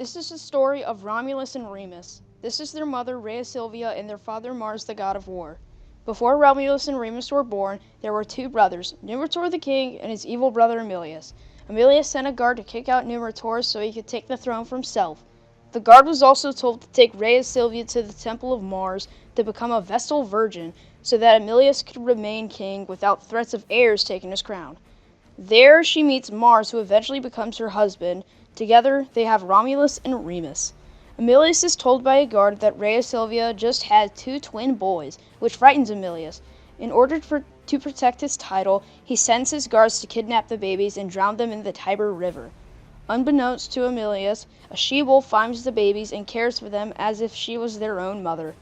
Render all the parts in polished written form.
This is the story of Romulus and Remus. This is their mother, Rhea Silvia, and their father, Mars, the god of war. Before Romulus and Remus were born, there were two brothers, Numitor the king and his evil brother Emilius. Emilius sent a guard to kick out Numitor so he could take the throne for himself. The guard was also told to take Rhea Silvia to the temple of Mars to become a Vestal Virgin so that Emilius could remain king without threats of heirs taking his crown. There she meets Mars, who eventually becomes her husband. Together, they have Romulus and Remus. Emilius is told by a guard that Rhea Silvia just had two twin boys, which frightens Emilius. In order to protect his title, he sends his guards to kidnap the babies and drown them in the Tiber River. Unbeknownst to Emilius, a she-wolf finds the babies and cares for them as if she was their own mother.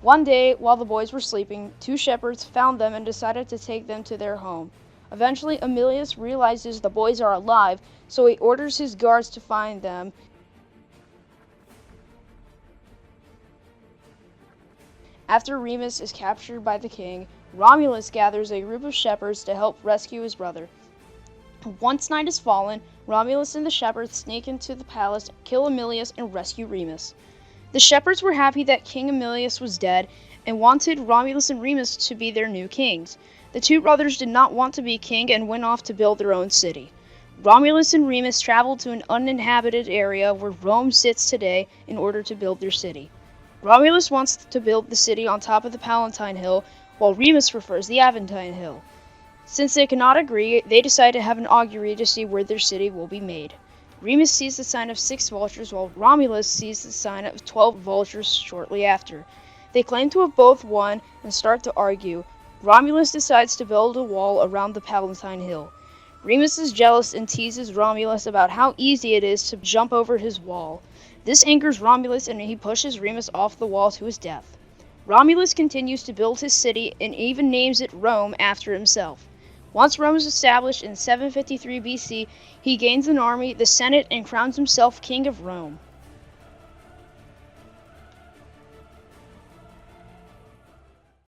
One day, while the boys were sleeping, two shepherds found them and decided to take them to their home. Eventually, Emilius realizes the boys are alive, so he orders his guards to find them. After Remus is captured by the king, Romulus gathers a group of shepherds to help rescue his brother. Once night has fallen, Romulus and the shepherds sneak into the palace, kill Emilius, and rescue Remus. The shepherds were happy that King Emilius was dead and wanted Romulus and Remus to be their new kings. The two brothers did not want to be king and went off to build their own city. Romulus and Remus traveled to an uninhabited area where Rome sits today in order to build their city. Romulus wants to build the city on top of the Palatine Hill, while Remus prefers the Aventine Hill. Since they cannot agree, they decide to have an augury to see where their city will be made. Remus sees the sign of 6 vultures, while Romulus sees the sign of 12 vultures shortly after. They claim to have both won and start to argue. Romulus decides to build a wall around the Palatine Hill. Remus is jealous and teases Romulus about how easy it is to jump over his wall. This angers Romulus and he pushes Remus off the wall to his death. Romulus continues to build his city and even names it Rome after himself. Once Rome is established in 753 BC, he gains an army, the Senate, and crowns himself King of Rome.